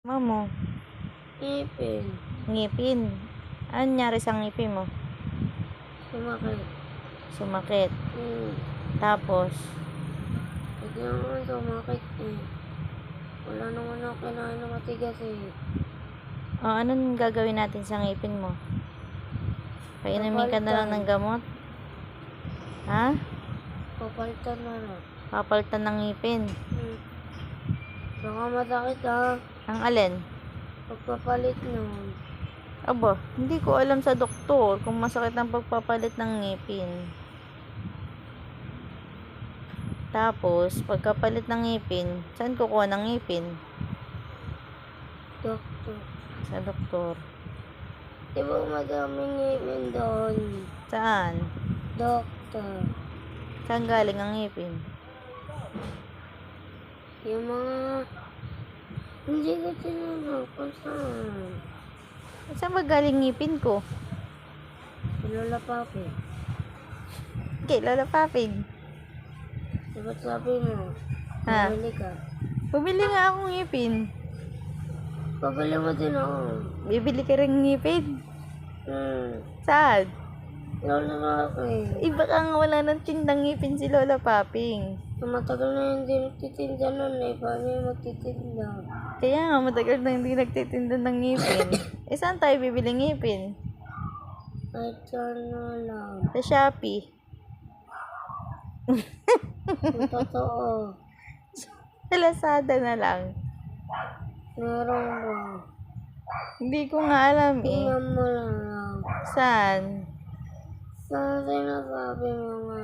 Mo, Ipin. ngipin. Ano nangyari sa ngipin mo? Sumakit. Sumakit. Hmm. Tapos, Bigla naman sumakit eh. Wala naman ako kinain na matigas eh. anong gagawin natin sa ngipin mo? Painumin ka na lang ng gamot? Ha? Papalitan na lang. Papalitan ng ngipin. Baka masakit ha. Ang alin? Pagpapalit nun. Aba, hindi ko alam sa doktor kung masakit ang pagpapalit ng ngipin. Tapos, pagkapalit ng ngipin, saan kukuha ng ngipin? Doktor. Sa doktor. Di ba madaming ngipin doon? Saan? Doktor. Saan galing ang ngipin? Yung mga... Hindi ko tinanong kung saan. Saan ba galing ngipin ko? Si Lola Papi. Okay, lalapapin. Dapat sabi mo. Ha? Bumili ka. Bumili nga akong ngipin. Pabili mo din ako. Bibili ka rin ngipin? Saan? Lola Papi. Iba ka nga wala ng tindang ngipin si Lola Paping. Matagal na hindi nagtitinda nun eh. Paano yung magtitinda? Kaya nga matagal na hindi nagtitinda ng ngipin. Saan tayo bibili ngipin? Kahit saan na lang. Sa Shopee. Totoo. Sa Lazada na lang. Meron ba? Hindi ko nga alam eh. Tingnan mo lang. Saan? Saan sinasabi mo nga?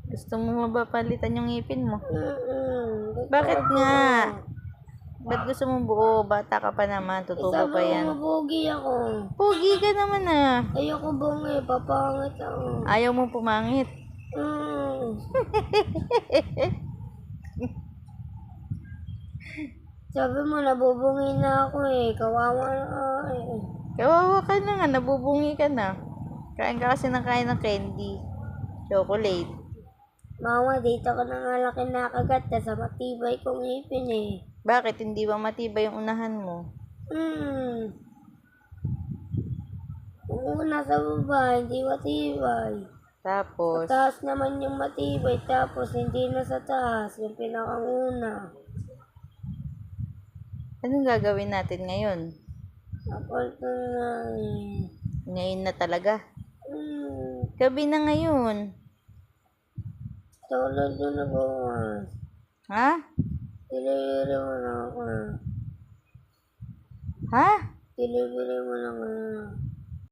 Gusto mo mapapalitan yung ngipin mo? Gusto Bakit ko. nga? Ba't gusto mo buo? Bata ka pa naman. Tutubo pa Sabi yan. mo, pogi ako. Pogi ka naman ah. Ayoko bungi, papangit ako. Ayaw mo pumangit. Sabi mo, nabubungi na ako eh. Kawawa na ako eh. Kawawa ka na nga. Nabubungi ka na. Kain ka kasi ng kain ng candy. Chocolate. Mama, dito ko na nga laki nakagat sa matibay kong ipin eh. Bakit? Hindi ba matibay yung unahan mo? Oo, nasa baba, hindi matibay. Tapos, Sa taas naman yung matibay, tapos hindi na sa taas, yung pinakauna. anong gagawin natin ngayon? Apalto na eh. Ngayon na talaga. Gabi na ngayon. Tulad doon na bukas. Ha? Delivery mo na ako. Ha? Delivery mo na nga.